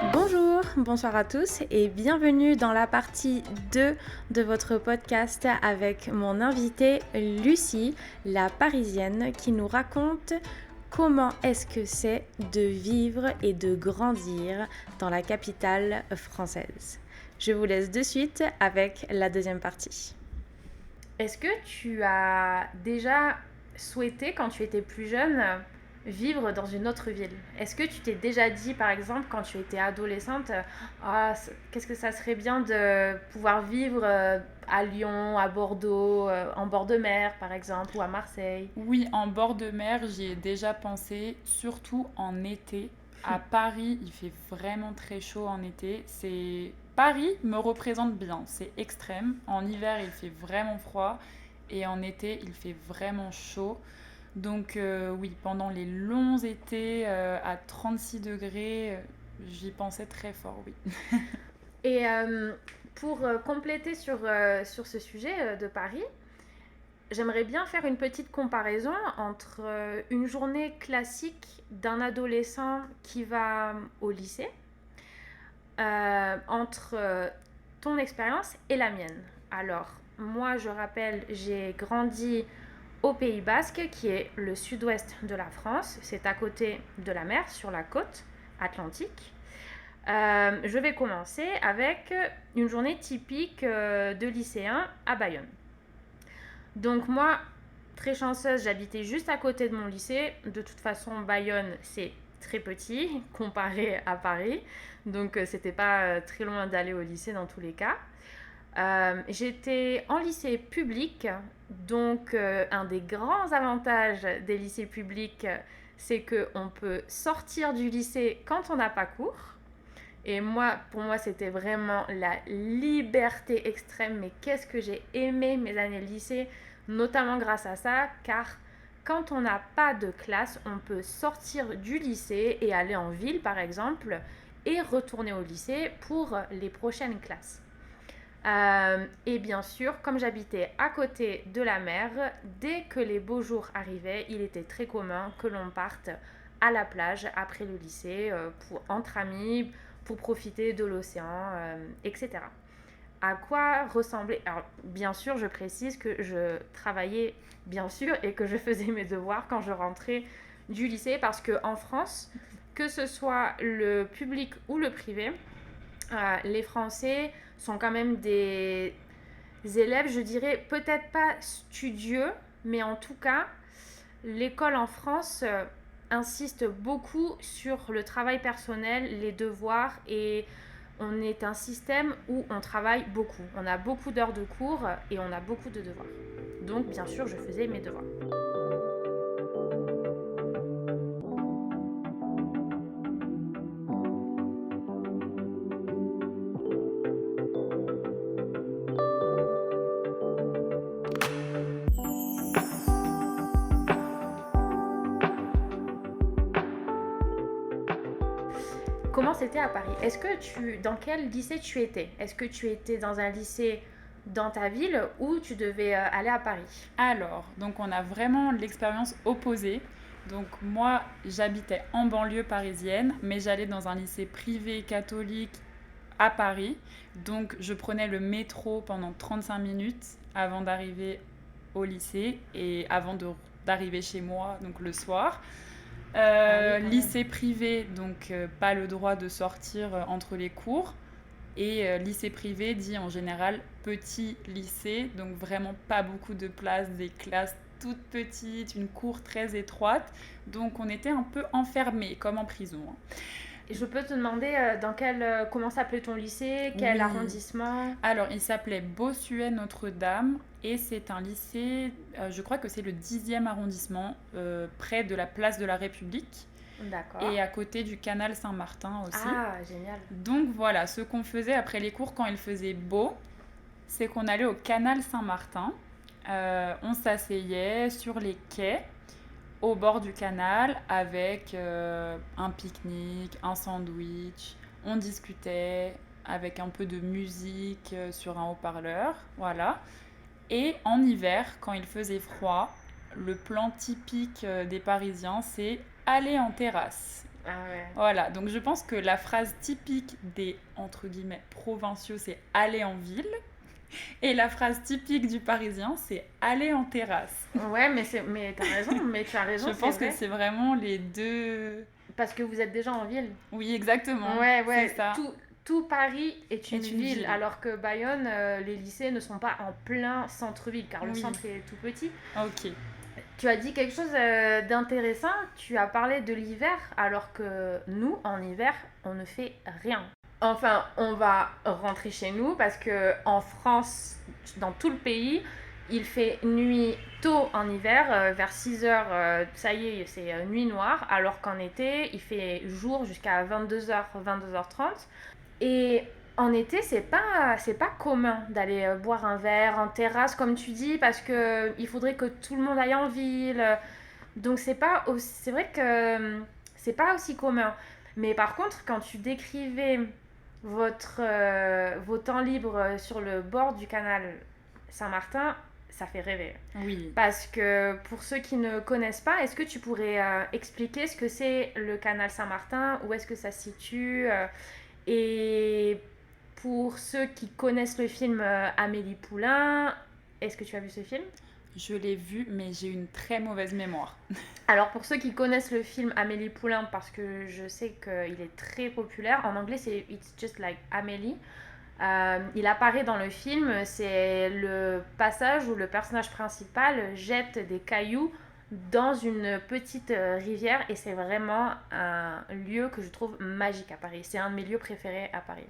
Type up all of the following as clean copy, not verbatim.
Bonjour, bonsoir à tous et bienvenue dans la partie 2 de votre podcast avec mon invitée Lucie, la Parisienne, qui nous raconte comment est-ce que c'est de vivre et de grandir dans la capitale française. Je vous laisse de suite avec la deuxième partie. Est-ce que tu as déjà souhaité, quand tu étais plus jeune, vivre dans une autre ville? Est-ce que tu t'es déjà dit, par exemple, quand tu étais adolescente, qu'est-ce que ça serait bien de pouvoir vivre à Lyon, à Bordeaux, en bord de mer, par exemple, ou à Marseille? Oui, en bord de mer, j'y ai déjà pensé, surtout en été. À Paris, il fait vraiment très chaud en été. Paris me représente bien, c'est extrême. En hiver, il fait vraiment froid et en été, il fait vraiment chaud. Donc oui, pendant les longs étés à 36 degrés, j'y pensais très fort, oui. Et pour compléter sur ce sujet de Paris, j'aimerais bien faire une petite comparaison entre une journée classique d'un adolescent qui va au lycée, entre ton expérience et la mienne. Alors, moi, je rappelle, j'ai grandi au Pays Basque, qui est le sud-ouest de la France. C'est à côté de la mer, sur la côte atlantique. Je vais commencer avec une journée typique de lycéen à Bayonne. Donc moi, très chanceuse, j'habitais juste à côté de mon lycée. De toute façon, Bayonne, c'est très petit comparé à Paris. Donc c'était pas très loin d'aller au lycée dans tous les cas. J'étais en lycée public, donc un des grands avantages des lycées publics, c'est qu'on peut sortir du lycée quand on n'a pas cours. Et moi, pour moi, c'était vraiment la liberté extrême. Mais qu'est-ce que j'ai aimé mes années de lycée, notamment grâce à ça, car quand on n'a pas de classe, on peut sortir du lycée et aller en ville, par exemple, et retourner au lycée pour les prochaines classes. Et bien sûr, comme j'habitais à côté de la mer, dès que les beaux jours arrivaient, il était très commun que l'on parte à la plage après le lycée entre amis, pour profiter de l'océan, etc. À quoi ressemblait... Alors, bien sûr, je précise que je travaillais, bien sûr, et que je faisais mes devoirs quand je rentrais du lycée, parce qu'en France, que ce soit le public ou le privé, les Français sont quand même des élèves, je dirais, peut-être pas studieux, mais en tout cas, l'école en France insiste beaucoup sur le travail personnel, les devoirs, et on est un système où on travaille beaucoup. On a beaucoup d'heures de cours et on a beaucoup de devoirs. Donc, bien sûr, je faisais mes devoirs. Comment c'était à Paris? Dans quel lycée tu étais? Est-ce que tu étais dans un lycée dans ta ville ou tu devais aller à Paris? Alors, donc on a vraiment l'expérience opposée. Donc moi, j'habitais en banlieue parisienne, mais j'allais dans un lycée privé catholique à Paris. Donc je prenais le métro pendant 35 minutes avant d'arriver au lycée et d'arriver chez moi, donc le soir. Lycée privé, donc pas le droit de sortir entre les cours. Et lycée privé dit en général petit lycée, donc vraiment pas beaucoup de place, des classes toutes petites, une cour très étroite. Donc on était un peu enfermés, comme en prison. Et je peux te demander comment s'appelait ton lycée, quel Oui. arrondissement? Alors il s'appelait Bossuet Notre-Dame et c'est un lycée, je crois que c'est le 10e arrondissement, près de la place de la République. D'accord. Et à côté du canal Saint-Martin aussi. Ah, génial. Donc voilà, ce qu'on faisait après les cours quand il faisait beau, c'est qu'on allait au canal Saint-Martin. On s'asseyait sur les quais au bord du canal avec un pique-nique, un sandwich. On discutait avec un peu de musique sur un haut-parleur. Voilà. Et en hiver, quand il faisait froid, le plan typique des Parisiens, c'est aller en terrasse. Ah ouais. Voilà, donc je pense que la phrase typique des, entre guillemets, provinciaux, c'est aller en ville. Et la phrase typique du Parisien, c'est aller en terrasse. Ouais, mais t'as raison, mais tu as Je raison, c'est pense que vrai. c'est vraiment les deux. Parce que vous êtes déjà en ville. Oui, exactement, Ouais, c'est ouais, ça. tout Paris est une Est une ville, ville. alors que Bayonne, les lycées ne sont pas en plein centre-ville, car le Oui, centre est tout petit. ok. Tu as dit quelque chose d'intéressant, tu as parlé de l'hiver, alors que nous, en hiver, on ne fait rien. Enfin, on va rentrer chez nous, parce que en France, dans tout le pays, il fait nuit tôt en hiver, vers 6 heures, ça y est, c'est nuit noire, alors qu'en été, il fait jour jusqu'à 22 h, 22 h 30. Et en été, c'est pas commun d'aller boire un verre en terrasse, comme tu dis, parce que il faudrait que tout le monde aille en ville. Donc c'est vrai que c'est pas aussi commun. Mais par contre, quand tu décrivais vos temps libres sur le bord du canal Saint-Martin, ça fait rêver. Oui. Parce que pour ceux qui ne connaissent pas, est-ce que tu pourrais expliquer ce que c'est le canal Saint-Martin? Où est-ce que ça se situe? Et pour ceux qui connaissent le film Amélie Poulain, est-ce que tu as vu ce film? Je l'ai vu, mais j'ai une très mauvaise mémoire. Alors pour ceux qui connaissent le film Amélie Poulain, parce que je sais qu'il est très populaire, en anglais c'est It's Just Like Amélie. Il apparaît dans le film, c'est le passage où le personnage principal jette des cailloux dans une petite rivière et c'est vraiment un lieu que je trouve magique à Paris. C'est un de mes lieux préférés à Paris.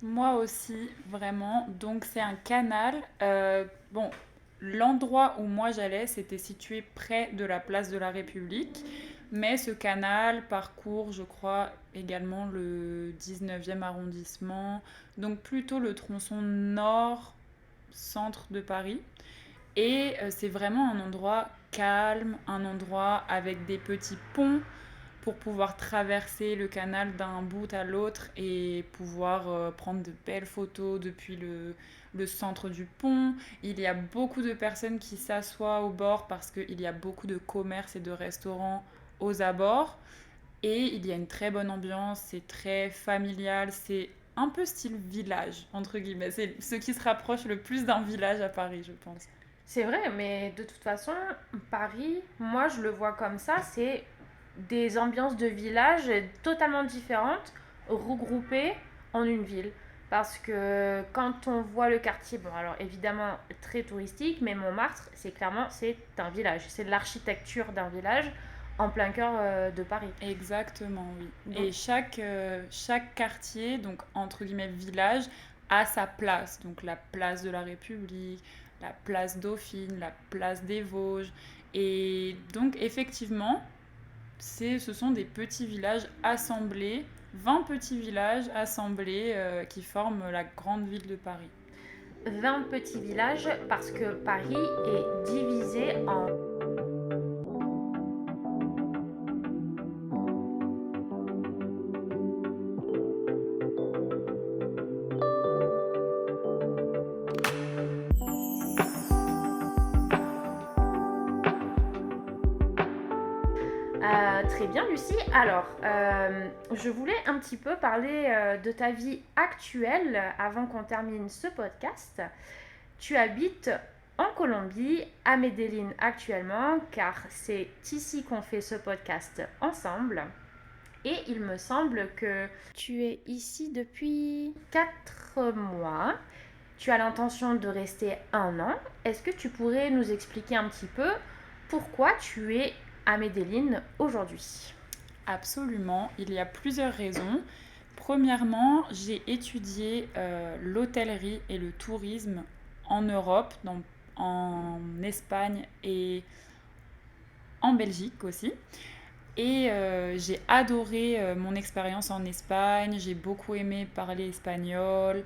Moi aussi, vraiment. Donc c'est un canal. Bon, l'endroit où moi j'allais, c'était situé près de la place de la République. Mais ce canal parcourt, je crois, également le 19e arrondissement. Donc plutôt le tronçon nord-centre de Paris. Et c'est vraiment un endroit calme, un endroit avec des petits ponts pour pouvoir traverser le canal d'un bout à l'autre et pouvoir prendre de belles photos depuis le centre du pont. Il y a beaucoup de personnes qui s'assoient au bord parce qu'il y a beaucoup de commerces et de restaurants aux abords. Et il y a une très bonne ambiance, c'est très familial, c'est un peu style village, entre guillemets. C'est ce qui se rapproche le plus d'un village à Paris, je pense. C'est vrai, mais de toute façon, Paris, moi je le vois comme ça, c'est des ambiances de village totalement différentes, regroupées en une ville. Parce que quand on voit le quartier, bon alors évidemment très touristique, mais Montmartre, c'est un village, c'est l'architecture d'un village en plein cœur de Paris. Exactement, oui. Donc Et chaque quartier, donc entre guillemets village, a sa place. Donc la place de la République, la place Dauphine, la place des Vosges. Et donc effectivement, ce sont des petits villages assemblés, 20 petits villages assemblés qui forment la grande ville de Paris. 20 petits villages parce que Paris est divisé en... Très bien, Lucie. Alors, je voulais un petit peu parler de ta vie actuelle avant qu'on termine ce podcast. Tu habites en Colombie, à Medellín actuellement, car c'est ici qu'on fait ce podcast ensemble. Et il me semble que tu es ici depuis 4 mois. Tu as l'intention de rester 1 an. Est-ce que tu pourrais nous expliquer un petit peu pourquoi tu es à Medellín aujourd'hui? Absolument, il y a plusieurs raisons. Premièrement, j'ai étudié l'hôtellerie et le tourisme en Europe, en Espagne et en Belgique aussi. Et j'ai adoré mon expérience en Espagne, j'ai beaucoup aimé parler espagnol.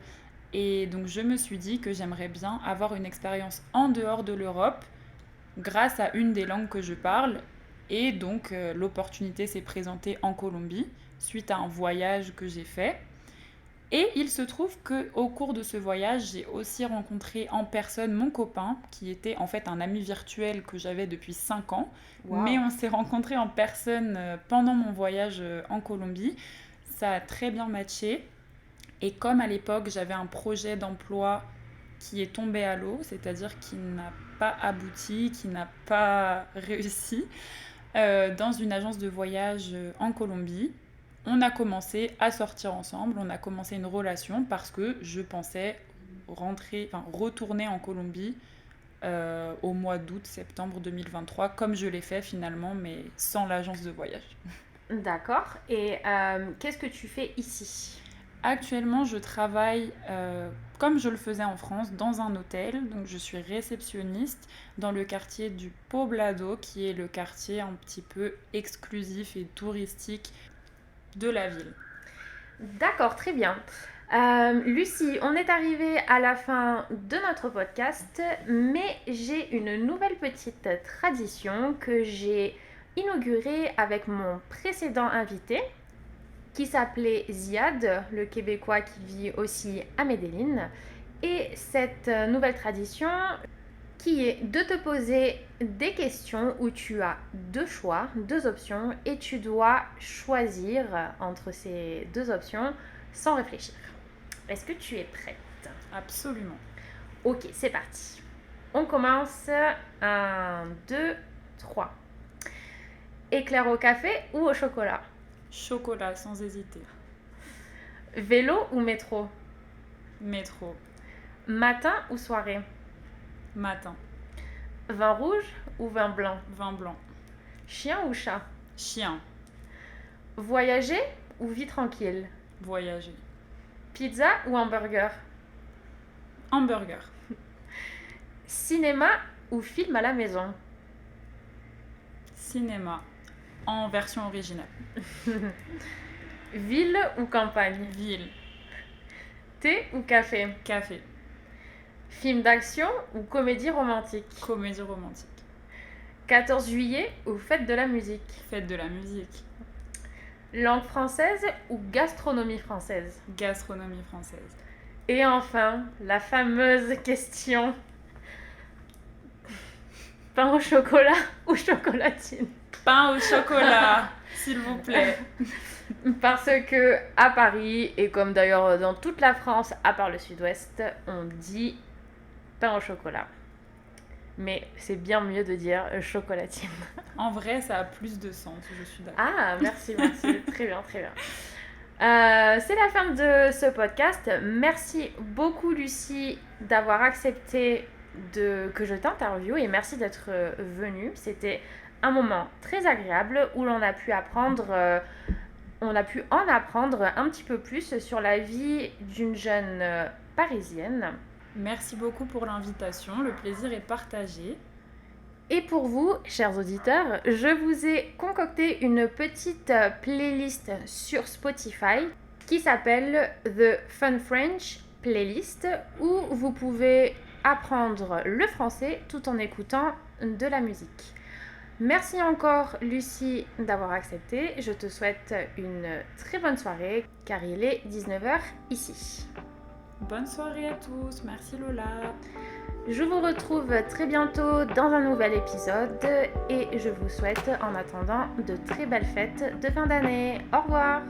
Et donc je me suis dit que j'aimerais bien avoir une expérience en dehors de l'Europe grâce à une des langues que je parle. Et donc l'opportunité s'est présentée en Colombie suite à un voyage que j'ai fait. Et il se trouve qu'au cours de ce voyage, j'ai aussi rencontré en personne mon copain, qui était en fait un ami virtuel que j'avais depuis 5 ans. Wow. Mais on s'est rencontrés en personne pendant mon voyage en Colombie. Ça a très bien matché. Et comme à l'époque, j'avais un projet d'emploi qui est tombé à l'eau, c'est-à-dire qui n'a pas abouti, qui n'a pas réussi, dans une agence de voyage en Colombie, on a commencé à sortir ensemble, on a commencé une relation parce que je pensais retourner en Colombie au mois d'août-septembre 2023, comme je l'ai fait finalement, mais sans l'agence de voyage. D'accord. Et qu'est-ce que tu fais ici ? Actuellement, je travaille, comme je le faisais en France, dans un hôtel. Donc, je suis réceptionniste dans le quartier du Poblado, qui est le quartier un petit peu exclusif et touristique de la ville. D'accord, très bien. Lucie, on est arrivé à la fin de notre podcast, mais j'ai une nouvelle petite tradition que j'ai inaugurée avec mon précédent invité, qui s'appelait Ziad, le Québécois qui vit aussi à Medellín. Et cette nouvelle tradition qui est de te poser des questions où tu as deux choix, deux options, et tu dois choisir entre ces deux options sans réfléchir. Est-ce que tu es prête ? Absolument. Ok, c'est parti. On commence. 1, 2, 3. Éclair au café ou au chocolat ? Chocolat, sans hésiter. Vélo ou métro ? Métro. Matin ou soirée ? Matin. Vin rouge ou vin blanc ? Vin blanc. Chien ou chat ? Chien. Voyager ou vie tranquille ? Voyager. Pizza ou hamburger ? Hamburger. Cinéma ou film à la maison ? Cinéma. En version originale. Ville ou campagne ? Ville. Thé ou café ? Café. Film d'action ou comédie romantique ? Comédie romantique. 14 juillet ou fête de la musique ? Fête de la musique. Langue française ou gastronomie française ? Gastronomie française. Et enfin, la fameuse question. Pain au chocolat ou chocolatine ? Pain au chocolat, s'il vous plaît. Parce que à Paris, et comme d'ailleurs dans toute la France, à part le sud-ouest, on dit pain au chocolat. Mais c'est bien mieux de dire chocolatine. En vrai, ça a plus de sens, je suis d'accord. Ah, merci. Très bien. C'est la fin de ce podcast. Merci beaucoup, Lucie, d'avoir accepté que je t'interviewe et merci d'être venue. C'était un moment très agréable où on a pu en apprendre un petit peu plus sur la vie d'une jeune parisienne. Merci beaucoup pour l'invitation, le plaisir est partagé. Et pour vous, chers auditeurs, je vous ai concocté une petite playlist sur Spotify qui s'appelle The Fun French Playlist où vous pouvez apprendre le français tout en écoutant de la musique. Merci encore Lucie d'avoir accepté. Je te souhaite une très bonne soirée car il est 19h ici. Bonne soirée à tous, merci Lola. Je vous retrouve très bientôt dans un nouvel épisode et je vous souhaite en attendant de très belles fêtes de fin d'année. Au revoir.